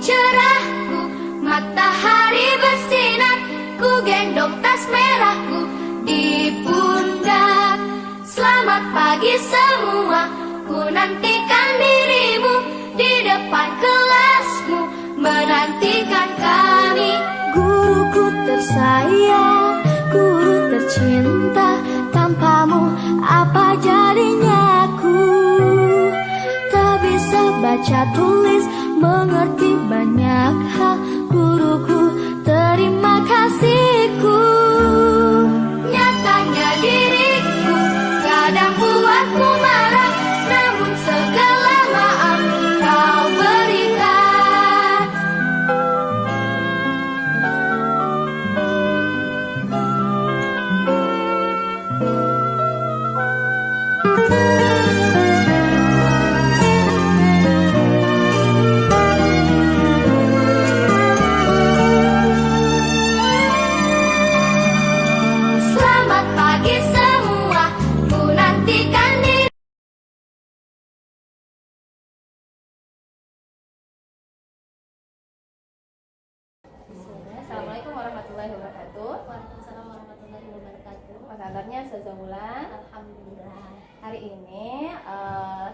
cerahku, matahari bersinar, ku gendong tas merahku di pundak. Selamat pagi semua, ku nantikan dirimu di depan kelasmu, menantikan kami. Guruku tersayang, guru tercinta, tanpamu apa jadinya aku? Tak bisa baca tulis, mengerti banyak hal. Guruku, terima kasihku. Nyatanya diriku kadang buatmu marah, namun segala maaf kau berikan. Selamat pagi semua, ku nantikan diri. Assalamualaikum warahmatullahi wabarakatuh. Waalaikumsalam warahmatullahi wabarakatuh. Apa kabarnya Ustazah Wulan? Alhamdulillah. Hari ini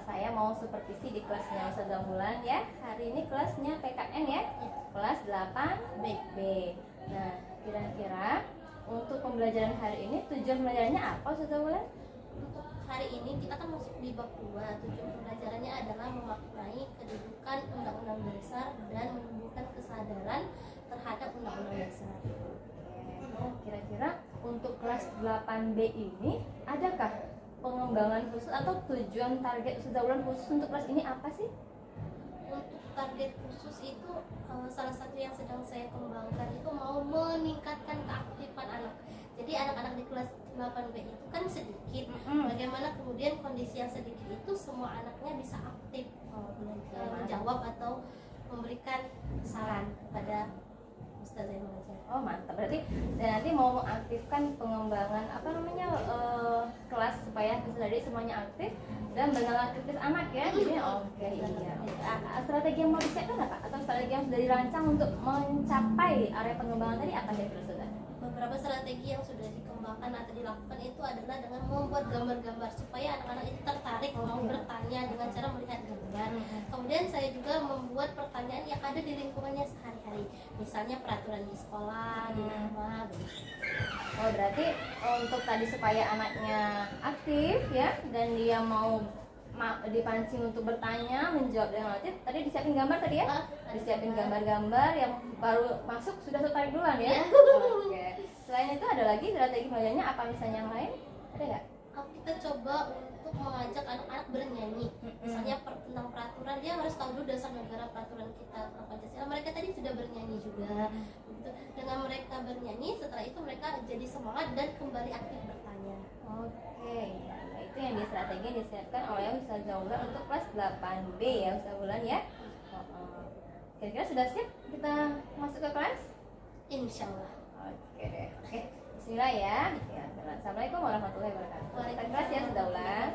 saya mau supervisi di kelasnya Ustazah Wulan ya. Hari ini kelasnya PKN ya, kelas 8B. Nah, kira-kira untuk pembelajaran hari ini tujuan pembelajarannya apa Ustazah Wulan? Untuk hari ini kita kan masuk di bab 2. Tujuan pembelajarannya adalah memaknai kedudukan Undang-Undang Dasar dan menumbuhkan kesadaran terhadap Undang-Undang Dasar. Kira-kira untuk kelas 8B ini adakah pengembangan khusus atau tujuan target Ustazah Wulan khusus untuk kelas ini apa sih? Untuk target khusus itu salah satu yang sedang saya kembangkan itu mau meningkatkan keaktifan anak. Jadi anak-anak di kelas 8B itu kan sedikit. Bagaimana kemudian kondisi yang sedikit itu semua anaknya bisa aktif menjawab atau memberikan saran kepada Ustazah yang mengajar. Oh mantap, berarti nanti mau mengaktifkan pengembangan kelas supaya bisa jadi semuanya aktif dan benar aktivitas anak ya. Jadi oke, iya. Strategi yang mau disiapkan apa? Atau strategi yang sudah dirancang untuk mencapai area pengembangan tadi apa kira-kira Ustazah? Beberapa strategi yang sudah dikembangkan atau dilakukan itu adalah dengan membuat gambar-gambar supaya anak-anak itu tertarik mau bertanya dengan cara melihat gambar. Kemudian saya juga membuat pertanyaan yang ada di lingkungannya sehari-hari, misalnya peraturan di sekolah, di rumah, begitu. Oh berarti untuk tadi supaya anaknya aktif ya dan dia mau dipancing untuk bertanya, menjawab dengan aktif. Tadi disiapin gambar tadi ya? Disiapin gambar-gambar yang baru masuk sudah tertarik duluan ya? Oke. Selain itu ada lagi strategi pembelajarannya apa misalnya yang lain? Ada nggak? Kita coba untuk mengajak anak-anak bernyanyi. Misalnya tentang peraturan, dia harus tahu dulu dasar negara peraturan kita tentang Pancasila. Mereka tadi sudah bernyanyi juga. Gitu. Dengan mereka bernyanyi, setelah itu mereka jadi semangat dan kembali aktif bertanya. Oke, ya. Nah, itu yang strategi yang disiapkan oleh Ustazah Wulan untuk kelas 8B ya Ustazah Wulan ya. Kira-kira sudah siap kita masuk ke kelas? Insya Allah. Oke deh. Oke, bismillah ya. Assalamualaikum warahmatullahi wabarakatuh. Kita kelas ya Ustazah Wulan.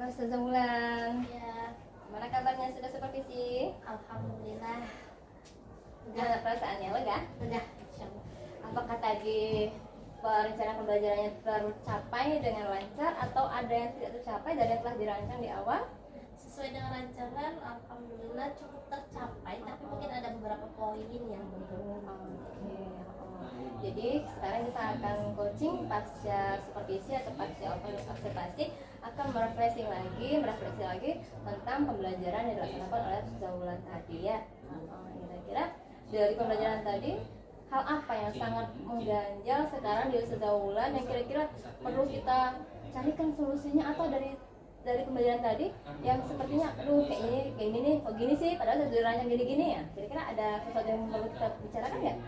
Ustazah Wulan. Ya, Gimana kabarnya sudah supervisi? alhamdulillah. Gimana perasaannya, lega? Udah, insyaallah. Apakah tadi rencana pembelajarannya tercapai dengan lancar atau ada yang tidak tercapai dari yang telah dirancang di awal? Sesuai dengan rancangan, alhamdulillah cukup tercapai, tapi mungkin ada beberapa poin yang belum. Oke. Jadi sekarang kita akan coaching pasca supervisi atau pasca observasi akan merefleksi lagi tentang pembelajaran yang dilaksanakan oleh Ustazah Wulan tadi ya. Kira-kira dari pembelajaran tadi hal apa yang sangat mengganjal sekarang di Ustazah Wulan yang kira-kira perlu kita carikan solusinya, atau dari pembelajaran tadi yang sepertinya aduh kayak gini nih, kok gini sih padahal sudah dirancang gini-gini ya. Kira-kira ada sesuatu yang perlu kita bicarakan nggak?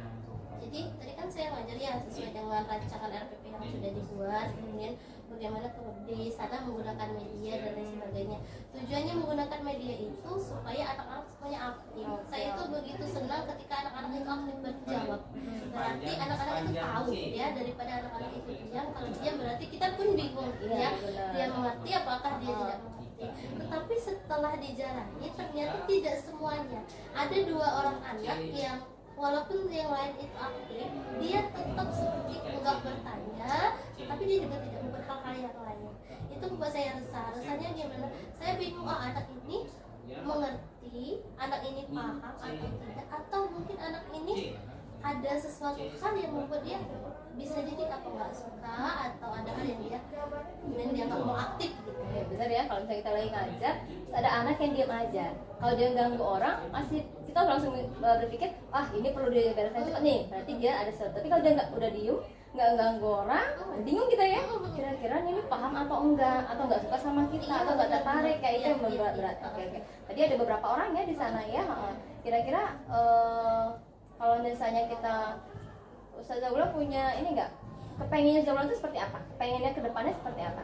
Jadi tadi kan saya ngajar ya sesuai dengan rancangan RPP yang sudah dibuat, kemudian bagaimana di sana menggunakan media dan lain sebagainya. Tujuannya menggunakan media itu supaya anak-anak semuanya aktif. Saya itu begitu senang ketika anak-anak itu aktif berjawab. Berarti anak-anak itu tahu ya, daripada anak-anak itu diam. Kalau diam berarti kita pun bingung ya. Dia mengerti apakah dia tidak mengerti. Tetapi setelah dijalani ternyata tidak semuanya. Ada 2 orang anak yang walaupun yang lain itu aktif, dia tetap seperti enggak bertanya, tapi dia juga tidak membuat hal-hal yang lain. Itu membuat saya resah. Rasanya gimana? Saya bingung, anak ini mengerti, anak ini paham atau tidak, atau mungkin anak ini ada sesuatu hal yang membuat dia bisa jadi apa nggak suka, atau ada hal yang dia nggak mau aktif gitu. Ya, benar ya, kalau misalnya kita lagi ngajar ada anak yang diam aja, kalau dia ganggu orang masih kita langsung berpikir ini perlu dia bereskan cepat nih, berarti dia ada sesuatu. Tapi kalau dia udah diem, nggak ganggu orang, bingung kita ya, kira-kira ini paham atau enggak, atau nggak suka sama kita, atau nggak tertarik, kayak itu yang berat. Oke. Tadi ada beberapa orang ya di sana ya. Kira-kira kalau misalnya kita Ustazah Wulan punya ini nggak, kepengennya Ustazah Wulan itu seperti apa? Pengennya ke depannya seperti apa?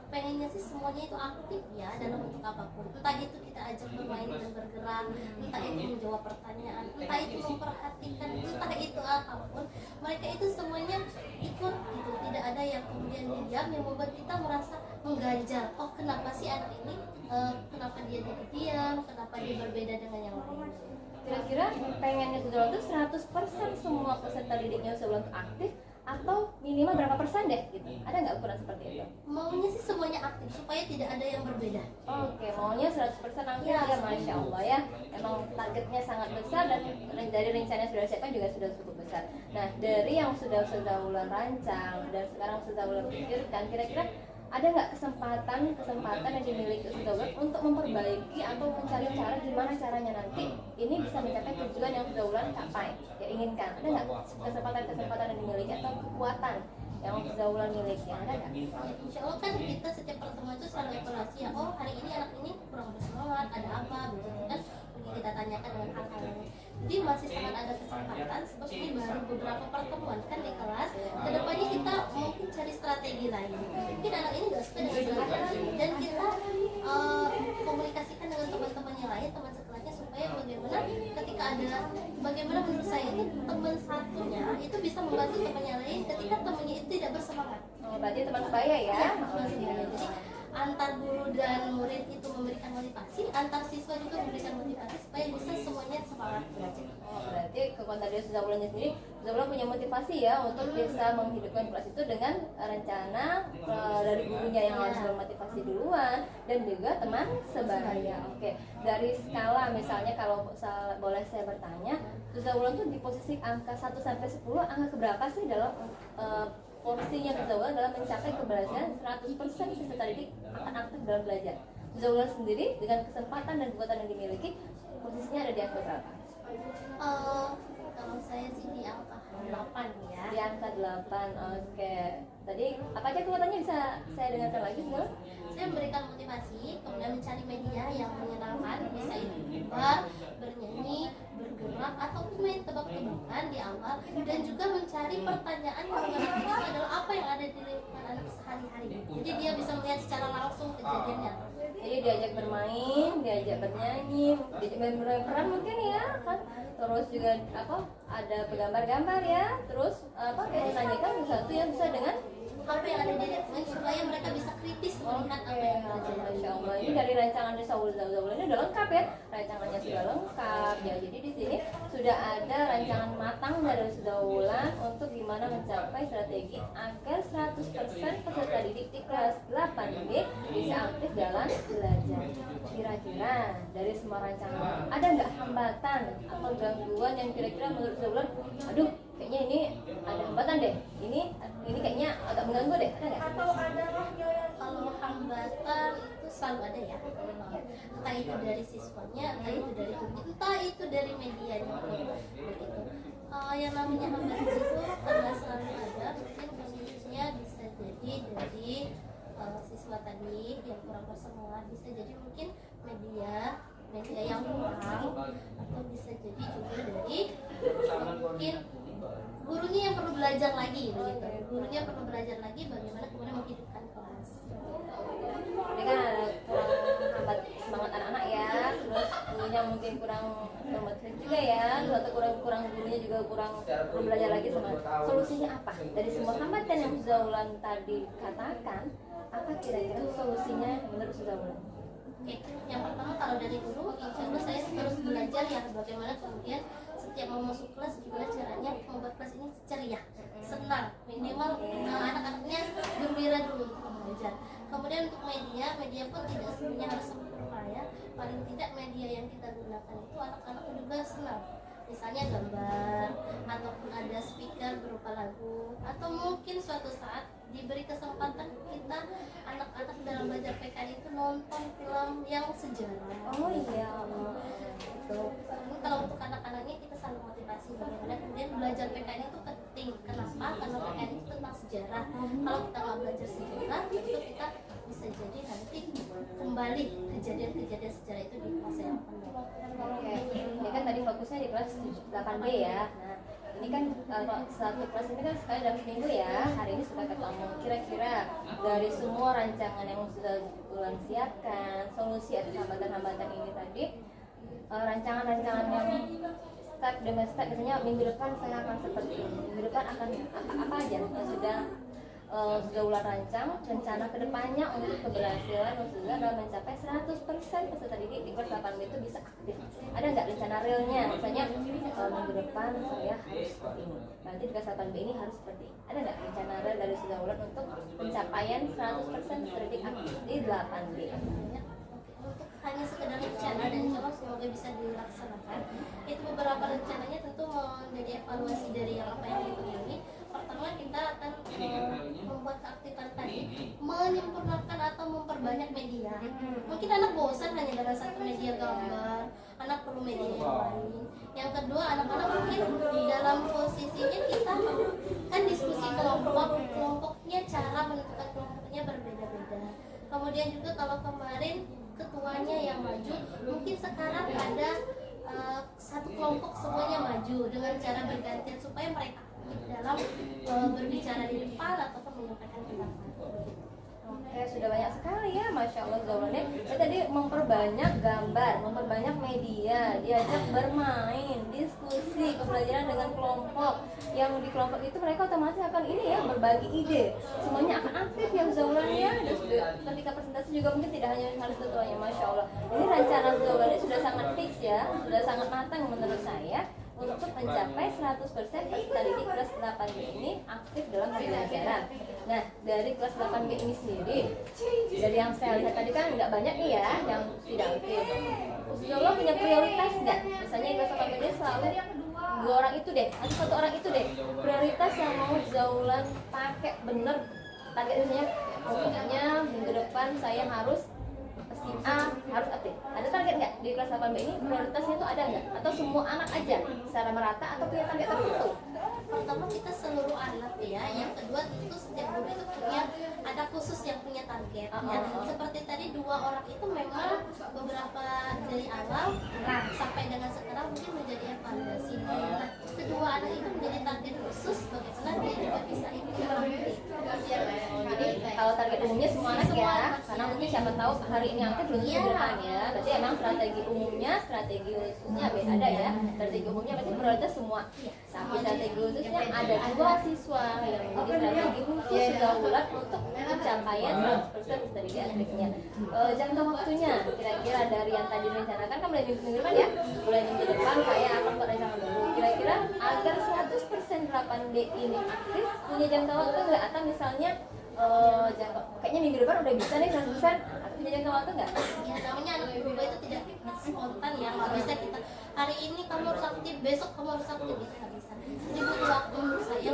Pengennya sih semuanya itu aktif ya dalam bentuk apapun. Entah itu kita ajak bermain dan bergerak, entah itu menjawab pertanyaan, entah itu memperhatikan, entah itu apapun. Mereka itu semuanya ikut gitu. Tidak ada yang kemudian diam yang membuat kita merasa mengganjal. Oh, kenapa sih anak ini? Kenapa dia jadi diam? Kenapa dia berbeda dengan yang lain? Kira-kira pengennya Ustazah Wulan itu 100% semua peserta didiknya Ustazah Wulan itu aktif, atau minimal berapa persen deh gitu? Ada nggak ukuran seperti itu? Maunya sih semuanya aktif supaya tidak ada yang berbeda. Oke, maunya 100% aktif ya, Masya Allah ya. Emang targetnya sangat besar dan dari rencana yang sudah disiapkan juga sudah cukup besar. Nah, dari yang sudah Ustazah Wulan rancang dan sekarang Ustazah Wulan pikirkan, kira-kira ada nggak kesempatan yang dimiliki Ustazah Wulan untuk memperbaiki atau mencari cara gimana caranya nanti ini bisa mencapai tujuan yang Ustazah Wulan capai, yang inginkan? Ada nggak kesempatan yang dimiliki atau kekuatan yang Ustazah Wulan miliki? Ada nggak? Insya Allah kan kita setiap pertemuan itu selalu evaluasi ya. Oh, hari ini anak ini kurang bersemangat, ada apa begitu kan? Kita tanyakan dengan hal-hal ini. Jadi masih sangat ada kesempatan, sebab ini baru beberapa pertemuan kan di kelas. Kedepannya kita mungkin cari strategi lain. Mungkin anak ini nggak suka dengan strategi dan kita komunikasikan dengan teman-teman yang lain, teman sekelasnya, supaya bagaimana menurut saya itu teman satunya itu bisa membantu teman yang lain ketika temannya itu tidak bersemangat. Oh, berarti teman sebaya ya? Teman sebaya. Jadi antar guru dan murid itu memberikan motivasi, antar siswa juga memberikan motivasi supaya bisa semuanya semangat belajar. Oh, berarti kekuatan dari Ustazah Wulan sendiri, Ustazah Wulan punya motivasi ya untuk bisa menghidupkan kelas itu dengan rencana dari gurunya yang harus bermotivasi duluan dan juga teman sebaya. Oke, dari skala misalnya kalau boleh saya bertanya, Ustazah Wulan tuh di posisi angka 1 sampai 10, angka keberapa sih dalam porsinya Ustazah Wulan dalam mencapai keberhasilan 100% peserta didik akan aktif dalam belajar? Ustazah Wulan sendiri dengan kesempatan dan kekuatan yang dimiliki, posisinya ada di angka berapa? Kalau saya sih di angka 8 ya. Di angka 8, oke. Tadi apa aja kekuatannya bisa saya dengarkan lagi, Ustazah? Saya memberikan motivasi, kemudian mencari media yang menyenangkan, bisa itu gambar, bernyanyi, bergerak, ataupun main tebak-tebakan di awal, dan juga mencari pertanyaan yang menarik itu adalah apa yang ada di lingkungan anak sehari-hari. Jadi dia bisa melihat secara langsung kejadiannya. Jadi diajak bermain, diajak bernyanyi, diajak berperan mungkin ya kan, terus juga ada gambar-gambar ya, terus kayak ditanyakan satu yang bisa dengan apa yang ada di dokumen supaya mereka bisa kritis melihat apa yang ada. Masya Allah, ini dari rancangan Saul Zaul ini udah lengkap ya, rancangannya sudah lengkap ya. Jadi di sini sudah ada rancangan matang dari Zaulan untuk gimana mencapai strategi agar 100% peserta didik di kelas 8B bisa aktif dalam belajar. Kira-kira dari semua rancangan ada nggak hambatan atau gangguan yang kira-kira menurut Zaulan, aduh kayaknya ini ada hambatan deh, ini kayaknya agak mengganggu deh, ada nggak? Atau ada kalau hambatan itu selalu ada ya, entah itu dari siswanya, entah itu dari gurunya, entah itu dari medianya begitu. Yang namanya hambatan itu karena selalu ada, mungkin kondisinya bisa jadi dari siswa tadi yang kurang bersemangat, bisa jadi mungkin media yang kurang, atau bisa jadi juga dari mungkin gurunya yang perlu belajar lagi begitu. Gurunya perlu belajar lagi bagaimana kemudian menghidupkan kelas. Ini kan ada kurang hambat semangat anak-anak ya, terus gurunya mungkin kurang motivasi juga ya, atau kurang gurunya juga kurang belajar lagi semangat. Solusinya apa? Dari semua hambatan yang Zaulan tadi katakan, apa kira-kira solusinya menurut Zaulan? Oke, yang pertama kalau dari guru, insya Allah saya terus belajar ya bagaimana kemudian setiap mau masuk kelas gimana caranya membuat kelas ini ceria, senang, minimal anak-anaknya gembira dulu untuk belajar. Kemudian untuk media pun tidak semuanya harus sempurna ya. Paling tidak media yang kita gunakan itu anak-anak juga senang. Misalnya gambar, ataupun ada speaker berupa lagu, atau mungkin suatu saat diberi kesempatan kita anak-anak dalam belajar PKN itu nonton film yang sejarah. Oh iya, Itu kalau untuk anak-anaknya kita selalu motivasi bagaimana kemudian belajar PKN itu penting. Kenapa? Karena PKN itu tentang sejarah. Kalau kita nggak belajar sejarah, itu kita bisa jadi nanti kembali kejadian-kejadian sejarah itu di masa yang akan datang. Oke, ini kan tadi fokusnya di kelas 8B ya. Nah, ini kan satu kelas ini kan sekali dalam seminggu ya. Hari ini sudah ketemu. Kira-kira dari semua rancangan yang sudah Zaulan siapkan, solusi atas hambatan-hambatan ini tadi, rancangan-rancangan yang step demi step, misalnya minggu depan saya akan seperti ini, minggu depan akan apa aja yang sudah Zaulan rancang rencana kedepannya untuk keberhasilan Ustazah dalam mencapai 100% peserta didik di kelas 8B itu bisa aktif. Ada nggak rencana realnya? Misalnya minggu depan saya harus seperti ini, nanti di kelas 8B ini harus seperti ini. Ada nggak rencana real dari Zaulan untuk pencapaian 100% peserta didik aktif di 8B? Untuk hanya sekedar rencana dan insya Allah semoga bisa dilaksanakan. Itu beberapa rencananya tentu menjadi evaluasi dari apa yang kita ini. Pertama kita akan membuat keaktifan tadi, menyempurnakan atau memperbanyak media. Mungkin anak bosan hanya dengan satu media gambar, anak perlu media yang lain. Yang kedua, anak-anak mungkin dalam posisinya kita kan diskusi kelompoknya, cara menentukan kelompoknya berbeda-beda. Kemudian juga kalau kemarin ketuanya yang maju, mungkin sekarang ada satu kelompok semuanya maju dengan cara bergantian supaya mereka dalam berbicara di depan ataupun menyampaikan pendapat. Oke, sudah banyak sekali ya, Masya Allah Zaulan. Tadi memperbanyak gambar, memperbanyak media, diajak bermain, diskusi, pembelajaran dengan kelompok. Yang di kelompok itu mereka otomatis akan ini ya, berbagi ide. Semuanya akan aktif ya Zaulan ya. Dan ketika presentasi juga mungkin tidak hanya harus ketuanya, Masya Allah. Ini rencana Zaulan ini sudah sangat fix ya, sudah sangat matang menurut saya, untuk mencapai 100% peserta didik kelas 8B ini aktif dalam pembelajaran. Nah, dari kelas 8B ini sendiri, dari yang saya lihat tadi kan nggak banyak nih ya yang tidak aktif. Zaulan punya prioritas nggak? Misalnya di kelas 8B ini selalu 2 orang itu deh, atau 1 orang itu deh, prioritas yang mau Zaulan pakai bener. Target misalnya, pokoknya minggu depan saya harus si A harus aktif. Ada target nggak di kelas 8B ini? Prioritasnya itu ada nggak? Atau semua anak aja secara merata atau punya target tertentu? Pertama kita seluruh anak ya. Yang kedua tentu setiap guru itu punya ada khusus yang punya target. Ya. Seperti tadi 2 orang itu memang beberapa dari awal sampai dengan sekarang mungkin menjadi evaluasi. Nah, kedua anak itu menjadi target khusus bagaimana dia juga bisa ikut. Jadi kalau target umumnya semua anak ya, karena mungkin siapa siapa tahu hari ini aktif belum tentu minggu depan ya. Berarti emang strategi umumnya, strategi khususnya ada ya. Strategi umumnya berarti prioritas semua. Tapi strategi khususnya ada 2 siswa yang menjadi strategi khusus Zaulan untuk pencapaian 100% studi aktifnya. Jangka waktunya kira-kira dari yang tadi direncanakan kan mulai minggu depan ya. Mulai minggu depan saya akan berencana dulu. Kira-kira agar 100% 8D ini aktif punya jangka waktu nggak, atau misalnya kayaknya minggu depan udah bisa nih 100%, punya jangka waktu nggak? Ya namanya anak berubah itu tidak spontan ya, nggak bisa kita hari ini kamu harus aktif, besok kamu harus aktif, itu nggak bisa. Jadi butuh waktu menurut saya,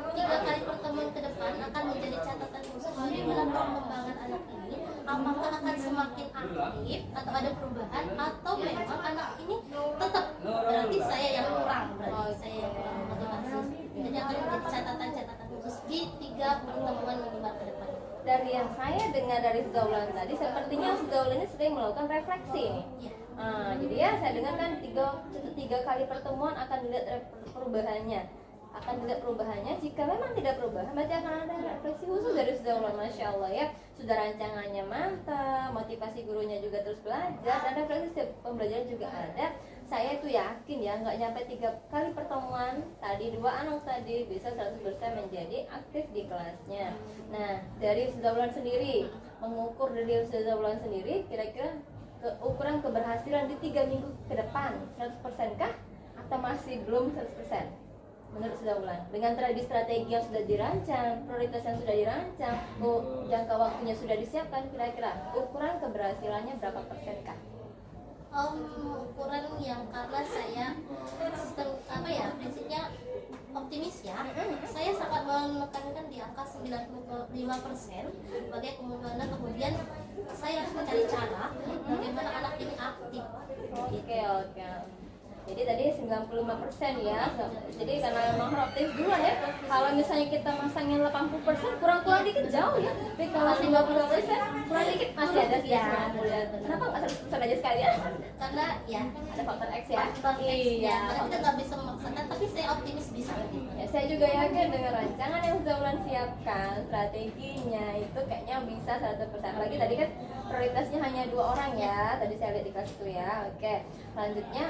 mungkin 3 kali pertemuan ke depan akan menjadi catatan khusus bagaimana perkembangan anak ini, apakah akan semakin aktif atau ada perubahan, atau memang anak ini tetap berarti saya yang kurang, berarti saya yang kurang motivasi. Jadi akan menjadi catatan-catatan khusus di 3 pertemuan minimal ke depan. Dari yang saya dengar dari Zaulan tadi, sepertinya Zaulan ini sering melakukan refleksi nih. Jadi ya saya dengar kan 3 kali pertemuan akan dilihat perubahannya. Jika memang tidak perubahan, berarti akan ada refleksi khusus dari Zaulan. Masya Allah ya, sudah rancangannya mantap, motivasi gurunya juga terus belajar, dan refleksi setiap pembelajaran juga ada. Saya itu yakin ya, nggak nyampe 3 kali pertemuan tadi 2 anak tadi bisa 100% menjadi aktif di kelasnya. Nah, dari Zaulan sendiri, mengukur dari Zaulan sendiri, kira-kira ukuran keberhasilan di 3 minggu ke depan 100% kah? Atau masih belum 100%? Menurut Zaulan, dengan strategi yang sudah dirancang, prioritas yang sudah dirancang, jangka waktunya sudah disiapkan, kira-kira ukuran keberhasilannya berapa persen kah? Ukuran yang karena saya sistem prinsipnya optimis ya, saya sangat menekankan di angka 95% sebagai kemudian saya harus mencari cara bagaimana anak ini aktif. Oke. Jadi tadi 95% ya. Jadi karena memang optimis dulu ya. Kalau misalnya kita masangin 80%, kurang dikit jauh ya. Tapi kalau 50% kurang dikit masih ada sih ya. Kenapa nggak 100% aja sekalian? Karena ya Ada faktor X ya. faktor X ya, kita nggak bisa memaksakan, tapi saya optimis bisa. Ya, saya juga yakin dengan rancangan yang Zaulan siapkan, strateginya itu kayaknya bisa 100%. Apalagi tadi kan prioritasnya hanya 2 orang ya. Tadi saya lihat di kelas itu ya. Oke, selanjutnya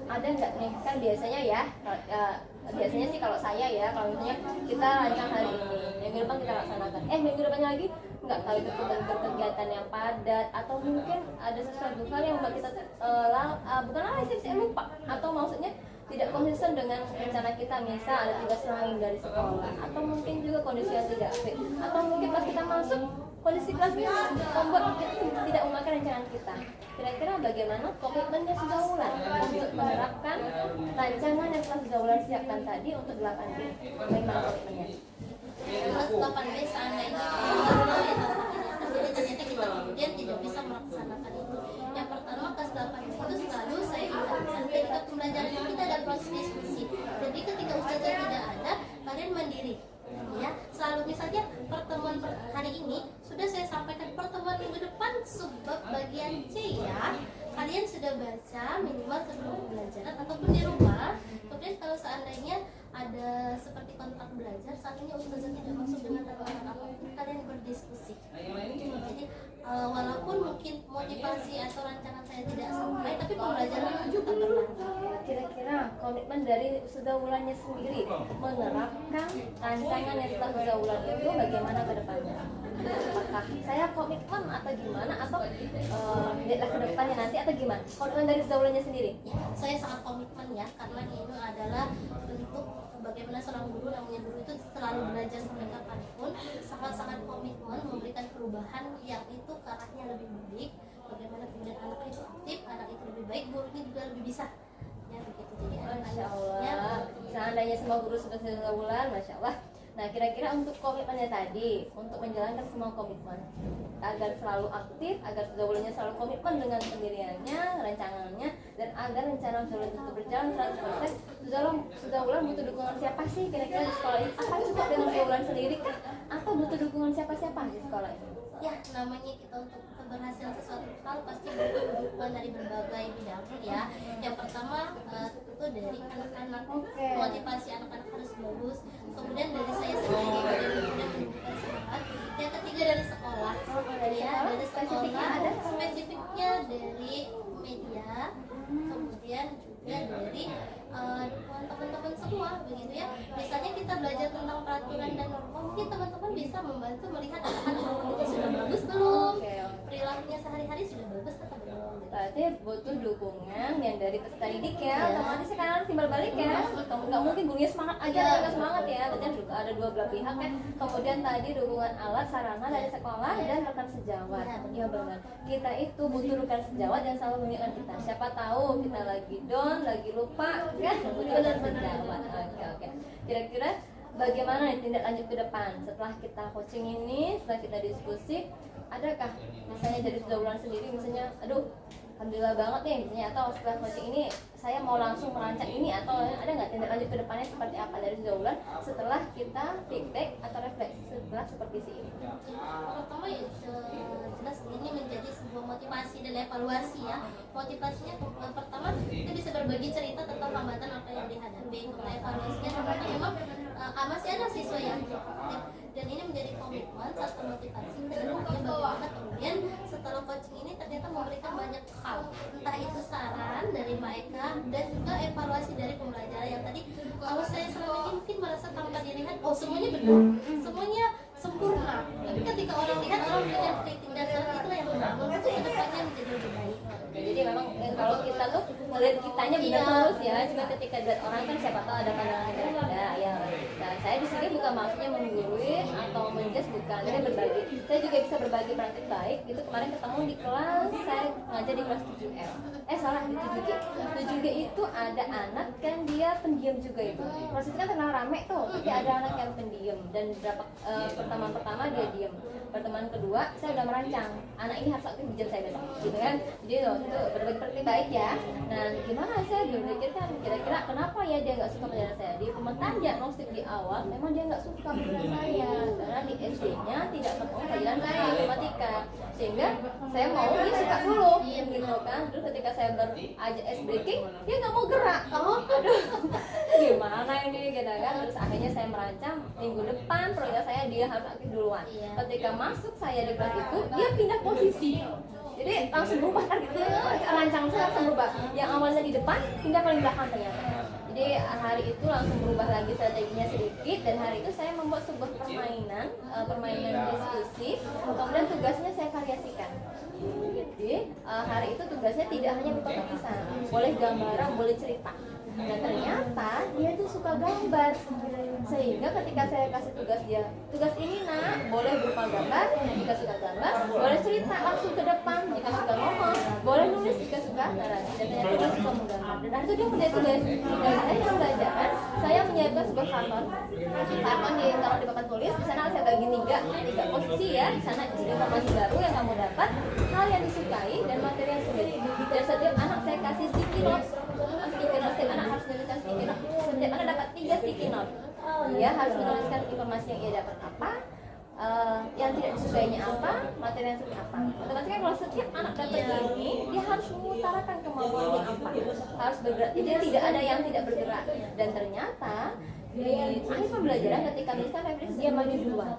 ada nggak nih, kan biasanya ya, biasanya sih kalau saya ya, kalau misalnya kita rancang hari ini, minggu depan kita laksanakan, minggu depannya lagi nggak, kalau itu kegiatan yang padat atau mungkin ada sesuatu hal yang mbak kita bukan sih saya lupa, atau maksudnya tidak konsisten dengan rencana kita, misal ada tugas lain dari sekolah, atau mungkin juga kondisi yang tidak fit, atau mungkin pas kita masuk kondisi kelasnya membuat kita tidak memakai rencana kita. Kira-kira bagaimana komitmennya Zaulan untuk menerapkan rancangan yang telah Zaulan siapkan tadi untuk 8D? Bagaimana komitmennya? Kelas 8B seandainya terjadi, ternyata kita kemudian tidak bisa melaksanakan itu. Yang pertama, kelas 8B itu selalu saya ingatkan ketika pembelajaran kita ada proses diskusi. Jadi ketika ustazah tidak ada, kalian mandiri. Ya, selalu misalnya pertemuan hari ini sudah saya sampaikan, pertemuan minggu depan subbab bagian C ya, kalian sudah baca minimal sebelum pembelajaran ataupun di rumah. Kemudian kalau seandainya ada seperti kontrak belajar, saat ini ustazah tidak masuk dengan teman apapun, kalian berdiskusi. Jadi walaupun mungkin motivasi atau rancangan saya tidak sampai, tapi pembelajaran juga berlanjut. Kira-kira komitmen dari Zaulannya sendiri menerapkan rancangan yang telah Zaulan itu bagaimana ke depannya? Apakah saya komitmen atau gimana, atau lihatlah ke depannya nanti, atau gimana? Komitmen dari Zaulannya sendiri? Ya, saya sangat komitmen ya, karena ini adalah bentuk bagaimana seorang guru, namanya guru itu selalu belajar sampai kapanpun, sangat-sangat komitmen memberikan perubahan yang itu ke arahnya lebih baik. Bagaimana kemudian anak itu aktif, anak itu lebih baik, gurunya juga lebih bisa. Ya begitu. Jadi Masya Allah. Seandainya semua guru sudah Zaulan, Masya Allah. Nah, kira-kira untuk komitmennya tadi, untuk menjalankan semua komitmen agar selalu aktif, agar Zaulannya selalu komitmen dengan pendiriannya, rancangannya, dan agar rencana Zaulan itu berjalan 100%, Zaulan butuh dukungan siapa sih kira-kira di sekolah ini? Apa cukup dengan Zaulan sendiri kah? Atau butuh dukungan siapa-siapa di sekolah ini? Ya, namanya kita untuk keberhasilan sesuatu hal pasti butuh dukungan dari berbagai bidang ya. Yang pertama tentu dari anak-anak, motivasi anak-anak harus bagus. Kemudian dari saya sendiri bagaimana menumbuhkan semangat. Yang ketiga dari sekolah, semua begitu ya. Misalnya kita belajar tentang peraturan dan norma, mungkin teman-teman bisa membantu melihat anak-anak itu sudah bagus belum, perilakunya sehari-hari sudah bagus atau belum. Berarti butuh dukungan yang dari peserta didik ya. Otomatis kan timbal balik ya. Nggak mungkin gurunya semangat aja, nggak semangat ya. Berarti ada dua belah pihak kan. Kemudian tadi dukungan alat sarana dari sekolah dan rekan sejawat. Iya benar. Kita itu butuh rekan sejawat yang selalu mengingatkan kita. Siapa tahu kita lagi down, lagi lupa kan? Butuh rekan sejawat. Oke. Kira-kira bagaimana nih tindak lanjut ke depan setelah kita coaching ini, setelah kita diskusi, adakah misalnya dari Zaulan sendiri misalnya, aduh alhamdulillah banget nih misalnya, atau setelah coaching ini saya mau langsung merancang ini, atau ada nggak tindak lanjut ke depannya seperti apa dari Zaulan setelah kita feedback atau refleksi setelah supervisi ini? Pertama ya jelas ini menjadi sebuah motivasi dan evaluasi ya. Motivasinya pertama kita bisa berbagi cerita tentang hambatan apa yang dihadapi. Untuk evaluasinya karena memang masih ada siswa yang aktif dan ini menjadi komitmen serta motivasi ke depannya bagaimana kemudian setelah coaching ini ternyata memberikan banyak hal, entah itu saran dari Mbak Eka dan juga evaluasi dari pembelajaran yang tadi kalau saya selama ini mungkin merasa tanpa dilihat semuanya benar, semuanya sempurna, tapi ketika orang lihat orang punya kritik dan itulah yang membangun untuk kedepannya menjadi lebih baik. Jadi memang kalau kita tuh ngeliat kitanya benar terus ya, cuma ketika lihat orang kan siapa tahu ada pandangan yang berbeda ya. Nah, saya di sini bukan maksudnya menggurui atau menjudge, bukan, saya berbagi. Saya juga bisa berbagi praktik baik. Itu kemarin ketemu di kelas, saya ngajar di kelas 7L. Salah, di 7G. 7G itu ada anak kan dia pendiam juga itu. Proses itu kan tenang rame tuh, tapi ada anak yang pendiam dan beberapa pertemuan dia diam. Pertemuan kedua saya udah merancang anak ini harus aktif di jam saya besok, gitu kan. Jadi itu berbagi praktik baik ya. Nah, gimana saya berpikirkan kira-kira kenapa ya dia nggak suka pelajaran saya? Di pemetaan diagnostik di awal memang dia nggak suka pelajaran saya karena di SD-nya tidak ketemu pelajaran saya matematika, sehingga saya mau dia suka dulu, gitu kan. Terus ketika saya berajak ice breaking dia nggak mau gerak. Aduh, gimana ini gitu kan. Terus akhirnya saya merancang minggu depan proyek saya dia harus aktif duluan. Ketika masuk saya di kelas itu dia pindah posisi. Jadi langsung berubah kan gitu, rancangan saya langsung berubah. Yang awalnya di depan pindah paling belakang ternyata. Jadi hari itu langsung berubah lagi strateginya sedikit, dan hari itu saya membuat sebuah permainan diskusi. Kemudian tugasnya saya variasikan. Jadi hari itu tugasnya tidak hanya berupa tulisan, boleh gambaran, boleh cerita. Dan ternyata dia tuh suka gambar, sehingga ketika saya kasih tugas dia, tugas ini nak boleh berupa gambar, jika suka gambar boleh cerita langsung ke depan, jika suka ngomong boleh nulis, jika suka narasi. Dan ternyata dia suka menggambar, dan itu dia punya tugas. Dan saya yang belajar, saya menyiapkan sebuah karton ditaruh di papan tulis. Di sana saya bagi tiga posisi ya. Di sana informasi baru yang kamu dapat, hal yang disukai, dan materi yang sulit. Dan setiap anak saya kasih sticky note. Setiap anak harus menuliskan sticky note. Setiap anak dapat 3 sticky note. Dia harus menuliskan informasi yang ia dapat apa, yang tidak disukainya apa, materi yang suka apa. Otomatis kan kalau setiap anak dapat ini, dia harus mengutarakan kemauannya apa, harus bergerak. Jadi tidak ada yang tidak bergerak. Dan ternyata di akhir pembelajaran ketika misalkan refleksi dia maju duluan,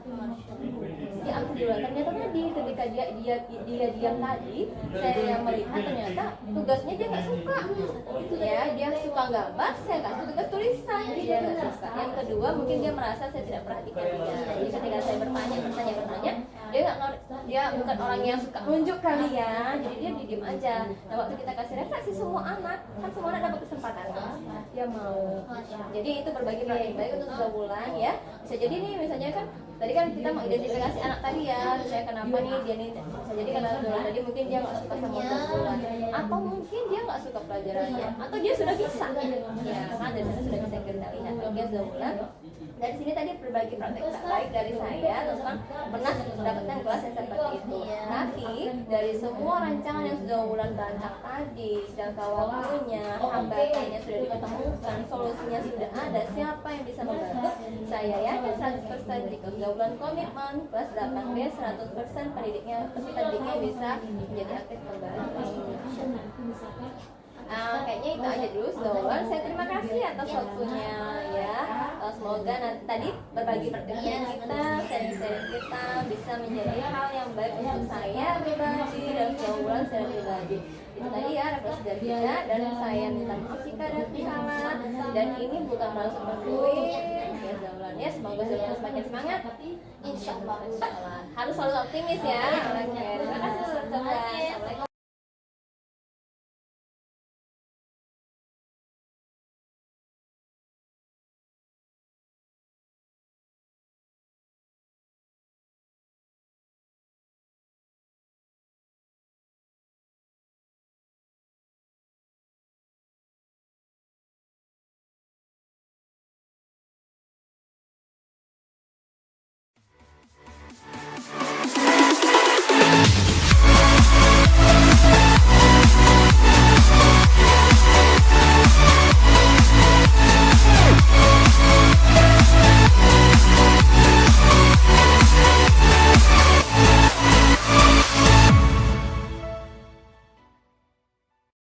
dia aktif duluan. Ternyata tadi ketika dia diam tadi, saya melihat ternyata tugasnya dia nggak suka. Ya, dia suka gambar, saya kasih tugas tulisan, dia nggak suka. Yang kedua mungkin dia merasa saya tidak perhatikan dia. Jadi ketika saya bertanya, dia bukan orang yang suka nunjuk kali ya. Jadi dia diam aja. Nah, waktu kita kasih refleksi semua anak, kan semua anak dapat kesempatan, dia mau. Jadi itu berbagi baik untuk Zaulan ya. Bisa jadi nih misalnya kan tadi kan kita mengidentifikasi anak tadi ya, saya kenapa nih dia nih, bisa jadi karena Zaulan tadi mungkin dia nggak suka sama Zaulan, atau mungkin dia nggak suka pelajarannya, atau dia sudah bisa ya kan, dari sana sudah bisa kita lihat. Oke Zaulan, dari sini tadi berbagi praktek baik dari saya tentang pernah mendapatkan kelas yang seperti itu. Tapi dari semua rancangan yang Zaulan rancang tadi, jangka waktunya, hambatannya sudah diketemukan, solusinya sudah ada, siapa yang bisa membantu? Saya yakin 100% jika Zaulan komitmen kelas 8B 100% peserta didiknya bisa menjadi aktif kembali. Kayaknya itu aja dulu Zaulan. Saya terima kasih atas waktunya ya. Semoga nanti tadi berbagi pertemuan kita, sharing-sharing kita bisa menjadi hal yang baik untuk saya pribadi dan Zaulan secara pribadi. Itu tadi ya refleksi dari kita, dan saya minta maaf jika ada kesalahan. dan ini bukan hal seperti ya Zaulan ya, semoga Zaulan semakin semangat. Insya Allah. Harus selalu optimis ya. Oke, terima kasih Zaulan. Assalamualaikum.